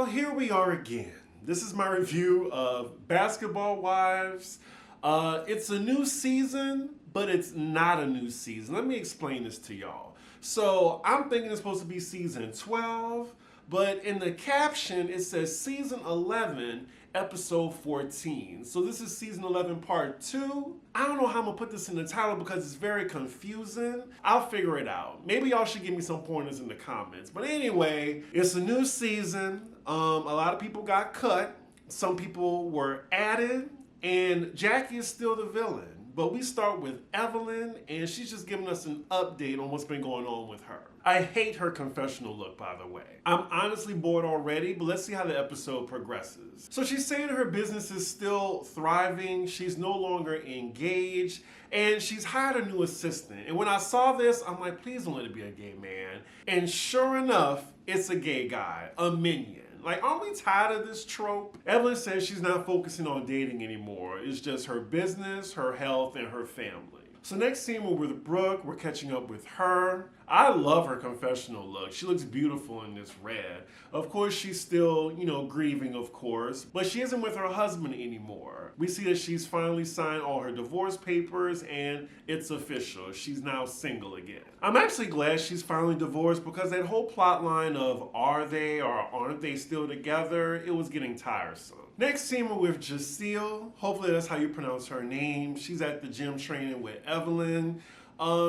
here we are again. This is my review of Basketball Wives. It's a new season, but it's not a new season. Let me explain this to y'all. So I'm thinking it's supposed to be season 12, but in the caption it says season 11, episode 14. So this is season 11 part 2. I don't know how I'm gonna put this in the title because it's very confusing. I'll figure it out. Maybe y'all should give me some pointers in the comments. But anyway, it's a new season. A lot of people got cut. Some people were added. And Jackie is still the villain. But we start with Evelyn, and she's just giving us an update on what's been going on with her. I hate her confessional look, by the way. I'm honestly bored already, but let's see how the episode progresses. So she's saying her business is still thriving, she's no longer engaged, and she's hired a new assistant. And when I saw this, I'm like, please don't let it be a gay man. And sure enough, it's a gay guy, a minion. Like, aren't we tired of this trope? Evelyn says she's not focusing on dating anymore. It's just her business, her health, and her family. So next scene, we're with Brooke. We're catching up with her. I love her confessional look. She looks beautiful in this red. Of course, she's still, grieving, of course, but she isn't with her husband anymore. We see that she's finally signed all her divorce papers and it's official. She's now single again. I'm actually glad she's finally divorced because that whole plot line of are they or aren't they still together, it was getting tiresome. Next scene, we're with Jacille. Hopefully that's how you pronounce her name. She's at the gym training with Evelyn.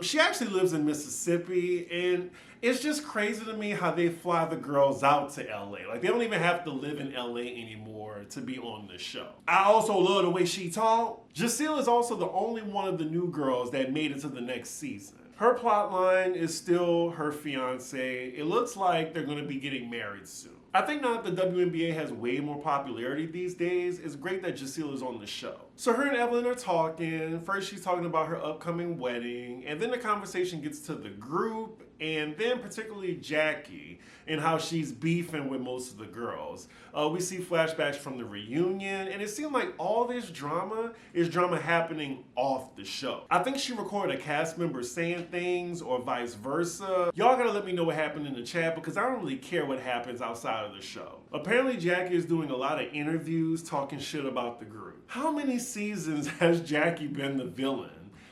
She actually lives in Mississippi, and it's just crazy to me how they fly the girls out to LA. Like, they don't even have to live in LA anymore to be on the show. I also love the way she talked. Jacille is also the only one of the new girls that made it to the next season. Her plot line is still her fiance. It looks like they're gonna be getting married soon. I think now that the WNBA has way more popularity these days, it's great that Jacille is on the show. So her and Evelyn are talking. First she's talking about her upcoming wedding, and then the conversation gets to the group, and then particularly Jackie and how she's beefing with most of the girls. We see flashbacks from the reunion, and it seemed like all this drama is drama happening off the show. I think she recorded a cast member saying things or vice versa. Y'all gotta let me know what happened in the chat because I don't really care what happens outside of the show. Apparently Jackie is doing a lot of interviews talking shit about the group. How many seasons has Jackie been the villain?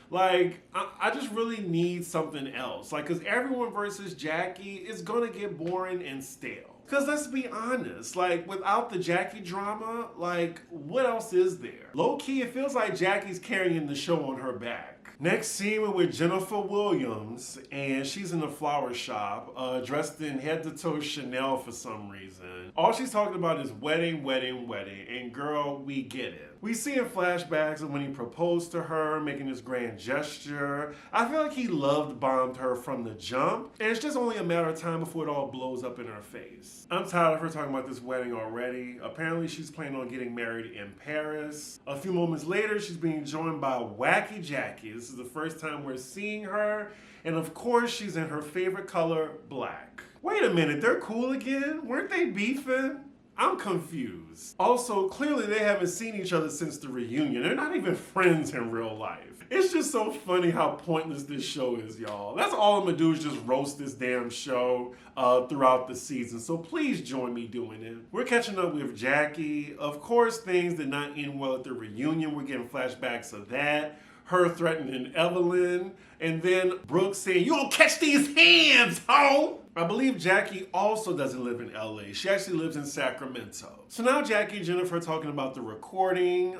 Like, I just really need something else. Like, because everyone versus Jackie is gonna get boring and stale. Because let's be honest, like, without the Jackie drama, like, what else is there? Low-key, it feels like Jackie's carrying the show on her back. Next scene, we're with Jennifer Williams, and she's in the flower shop, dressed in head-to-toe Chanel for some reason. All she's talking about is wedding, wedding, wedding, and girl, we get it. We see in flashbacks of when he proposed to her, making this grand gesture. I feel like he bombed her from the jump, and it's just only a matter of time before it all blows up in her face. I'm tired of her talking about this wedding already. Apparently, she's planning on getting married in Paris. A few moments later, she's being joined by Wacky Jackie. This is the first time we're seeing her, and of course, she's in her favorite color, black. Wait a minute, they're cool again? Weren't they beefing? I'm confused. Also, clearly they haven't seen each other since the reunion. They're not even friends in real life. It's just so funny how pointless this show is, y'all. That's all I'm gonna do is just roast this damn show throughout the season. So please join me doing it. We're catching up with Jackie. Of course, things did not end well at the reunion. We're getting flashbacks of that. Her threatening Evelyn, and then Brooke saying, "You don't catch these hands, ho!" I believe Jackie also doesn't live in LA. She actually lives in Sacramento. So now Jackie and Jennifer are talking about the recording.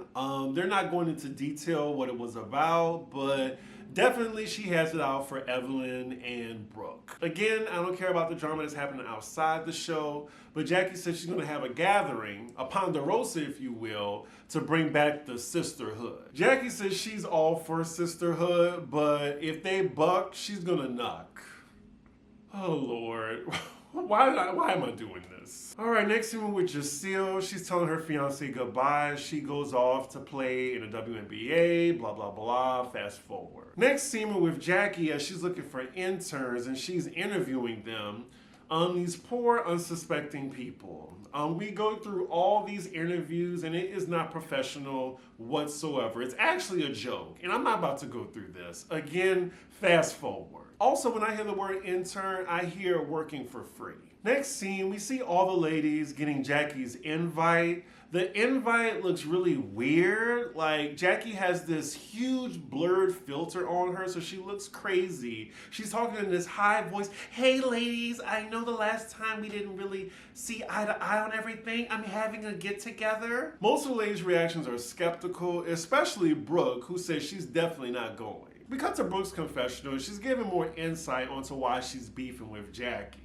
They're not going into detail what it was about, but definitely she has it out for Evelyn and Brooke. Again, I don't care about the drama that's happening outside the show, but Jackie says she's gonna have a gathering, a ponderosa if you will, to bring back the sisterhood. Jackie says she's all for sisterhood, but if they buck, she's gonna knock. Oh Lord, why am I doing this? All right, next scene with Jacille. She's telling her fiance goodbye. She goes off to play in the WNBA, blah, blah, blah, fast forward. Next scene with Jackie as she's looking for interns and she's interviewing them. These poor unsuspecting people. We go through all these interviews and it is not professional whatsoever. It's actually a joke, and I'm not about to go through this. Again, fast forward. Also, when I hear the word intern, I hear working for free. Next scene, we see all the ladies getting Jackie's invite. The invite looks really weird. Like, Jackie has this huge blurred filter on her, so she looks crazy. She's talking in this high voice. Hey, ladies, I know the last time we didn't really see eye to eye on everything. I'm having a get together. Most of the ladies' reactions are skeptical, especially Brooke, who says she's definitely not going. We cut to Brooke's confessional. She's giving more insight onto why she's beefing with Jackie.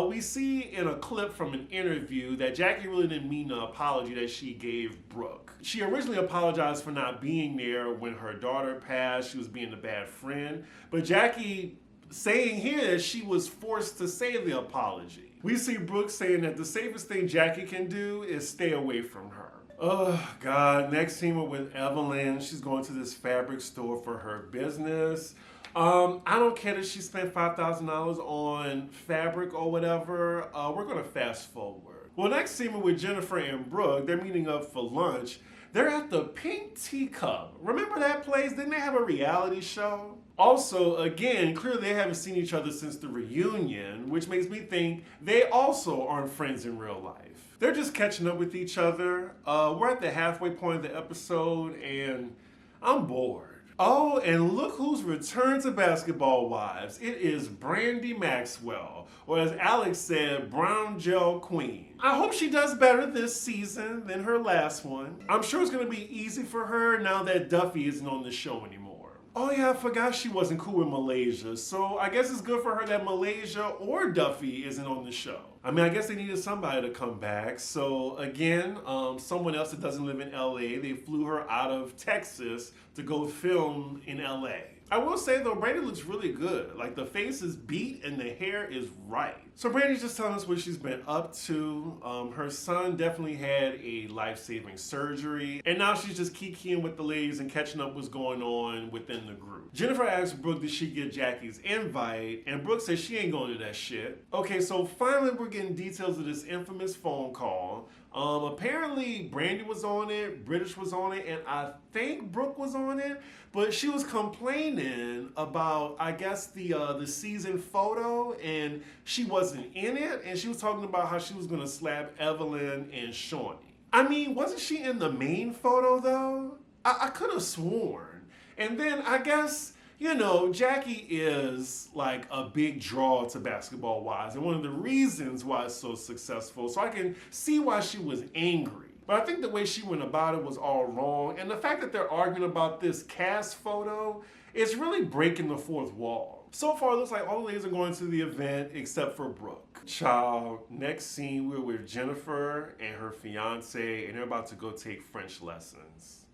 We see in a clip from an interview that Jackie really didn't mean the apology that she gave Brooke. She originally apologized for not being there when her daughter passed. She was being a bad friend. But Jackie saying here that she was forced to say the apology. We see Brooke saying that the safest thing Jackie can do is stay away from her. Oh, God. Next scene we're with Evelyn. She's going to this fabric store for her business. I don't care that she spent $5,000 on fabric or whatever. We're going to fast forward. Well, next scene we're with Jennifer and Brooke. They're meeting up for lunch. They're at the Pink Teacup. Remember that place? Didn't they have a reality show? Also, again, clearly they haven't seen each other since the reunion, which makes me think they also aren't friends in real life. They're just catching up with each other. We're at the halfway point of the episode, and I'm bored. Oh, and look who's returned to Basketball Wives. It is Brandy Maxwell, or as Alex said, Brown Gel Queen. I hope she does better this season than her last one. I'm sure it's going to be easy for her now that Duffy isn't on the show anymore. Oh yeah, I forgot she wasn't cool with Malaysia, so I guess it's good for her that Malaysia or Duffy isn't on the show. I mean, I guess they needed somebody to come back, so again, someone else that doesn't live in LA, they flew her out of Texas to go film in LA. I will say though, Brandy looks really good. Like, the face is beat and the hair is right. So Brandy's just telling us what she's been up to. Her son definitely had a life-saving surgery, and now she's just kikiing with the ladies and catching up what's going on within the group. Jennifer asks Brooke, did she get Jackie's invite? And Brooke says she ain't going to that shit. Okay, so finally we're getting details of this infamous phone call. Apparently Brandy was on it, British was on it, and I think Brooke was on it, but she was complaining about, I guess, the season photo, and she wasn't in it, and she was talking about how she was gonna slap Evelyn and Shawnee. I mean, wasn't she in the main photo though? I could have sworn. And then I guess, you know, Jackie is like a big draw to Basketball Wives, and one of the reasons why it's so successful, so I can see why she was angry. But I think the way she went about it was all wrong, and the fact that they're arguing about this cast photo is really breaking the fourth wall. So far, it looks like all the ladies are going to the event except for Brooke. Child, next scene, we're with Jennifer and her fiance, and they're about to go take French lessons.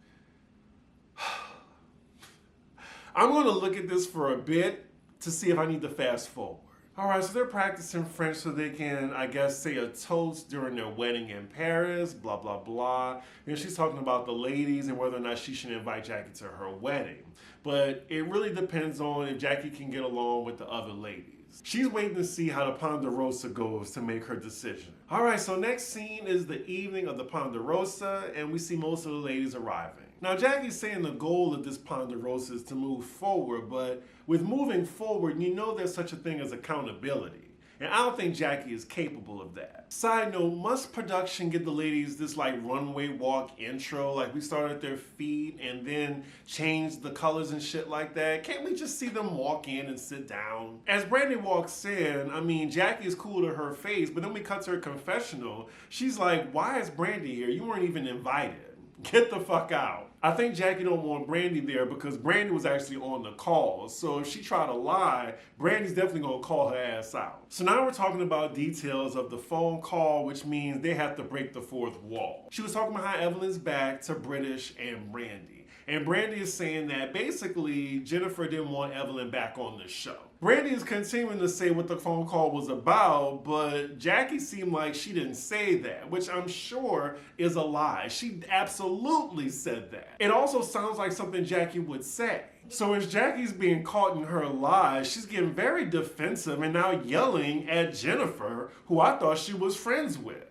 I'm going to look at this for a bit to see if I need to fast forward. All right, so they're practicing French so they can, I guess, say a toast during their wedding in Paris, blah, blah, blah. And she's talking about the ladies and whether or not she should invite Jackie to her wedding. But it really depends on if Jackie can get along with the other ladies. She's waiting to see how the Ponderosa goes to make her decision. All right, so next scene is the evening of the Ponderosa, and we see most of the ladies arriving. Now, Jackie's saying the goal of this Ponderosa is to move forward, but with moving forward, you know there's such a thing as accountability. And I don't think Jackie is capable of that. Side note, must production get the ladies this like runway walk intro? Like we start at their feet and then change the colors and shit like that? Can't we just see them walk in and sit down? As Brandy walks in, I mean, Jackie is cool to her face, but then we cut to her confessional. She's like, why is Brandy here? You weren't even invited. Get the fuck out. I think Jackie don't want Brandy there because Brandy was actually on the call. So if she tried to lie, Brandy's definitely gonna call her ass out. So now we're talking about details of the phone call, which means they have to break the fourth wall. She was talking about how Evelyn's back to British and Brandy. And Brandy is saying that basically Jennifer didn't want Evelyn back on the show. Brandy is continuing to say what the phone call was about, but Jackie seemed like she didn't say that, which I'm sure is a lie. She absolutely said that. It also sounds like something Jackie would say. So as Jackie's being caught in her lies, she's getting very defensive and now yelling at Jennifer, who I thought she was friends with.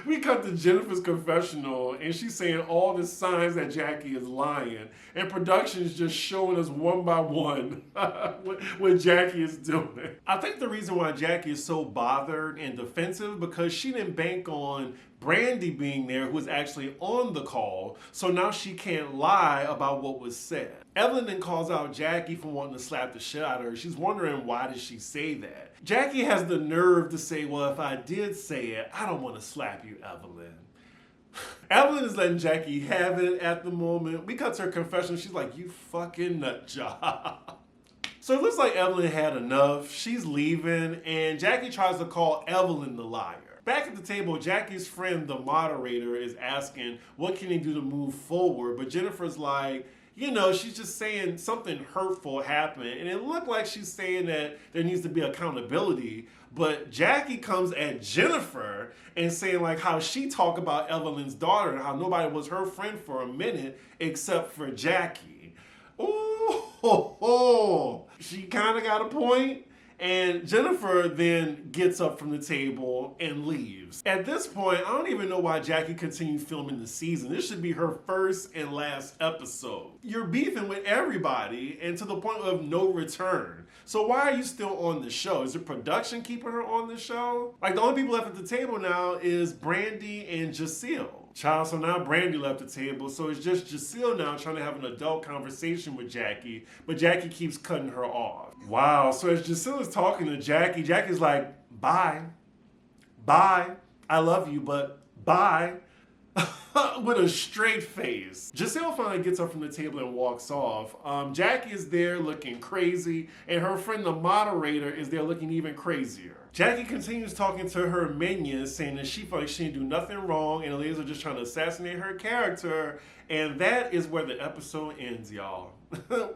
We cut to Jennifer's confessional, and she's saying all the signs that Jackie is lying, and production is just showing us one by one what Jackie is doing. I think the reason why Jackie is so bothered and defensive because she didn't bank on Brandy being there, who was actually on the call, so now she can't lie about what was said. Evelyn then calls out Jackie for wanting to slap the shit out of her. She's wondering why did she say that. Jackie has the nerve to say, well, if I did say it, I don't want to slap you, Evelyn. Evelyn is letting Jackie have it at the moment. We cut to her confession. She's like, you fucking nut job. So it looks like Evelyn had enough. She's leaving, and Jackie tries to call Evelyn the liar. Back at the table, Jackie's friend, the moderator, is asking what can he do to move forward, but Jennifer's like, you know, she's just saying something hurtful happened, and it looked like she's saying that there needs to be accountability, but Jackie comes at Jennifer and saying like how she talked about Evelyn's daughter and how nobody was her friend for a minute except for Jackie. Ooh, ho, ho. She kind of got a point. And Jennifer then gets up from the table and leaves. At this point, I don't even know why Jackie continued filming the season. This should be her first and last episode. You're beefing with everybody and to the point of no return. So why are you still on the show? Is it production keeping her on the show? Like the only people left at the table now is Brandy and Jacille. Child, so now Brandy left the table, so it's just Jacille now trying to have an adult conversation with Jackie, but Jackie keeps cutting her off. Wow, so as Jacille is talking to Jackie, Jackie's like, bye, I love you, but bye, with a straight face. Jacille finally gets up from the table and walks off. Jackie is there looking crazy, and her friend, the moderator, is there looking even crazier. Jackie continues talking to her minions, saying that she felt like she didn't do nothing wrong, and the ladies are just trying to assassinate her character, and that is where the episode ends, y'all.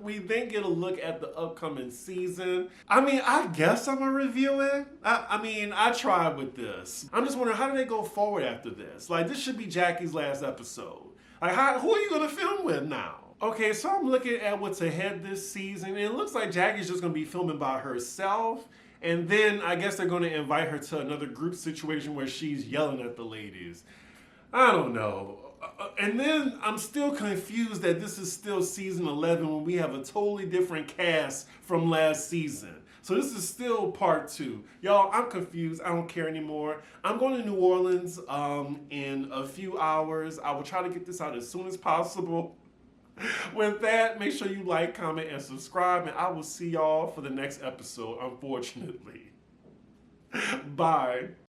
We then get a look at the upcoming season. I mean, I guess I'm gonna review it. I tried with this. I'm just wondering, how do they go forward after this? Like, this should be Jackie's last episode. Like, who are you gonna film with now? Okay, so I'm looking at what's ahead this season, and it looks like Jackie's just gonna be filming by herself. And then I guess they're going to invite her to another group situation where she's yelling at the ladies. I don't know. And then I'm still confused that this is still season 11 when we have a totally different cast from last season. So this is still part 2. Y'all, I'm confused. I don't care anymore. I'm going to New Orleans in a few hours. I will try to get this out as soon as possible. With that, make sure you like, comment, and subscribe, and I will see y'all for the next episode, unfortunately. Bye.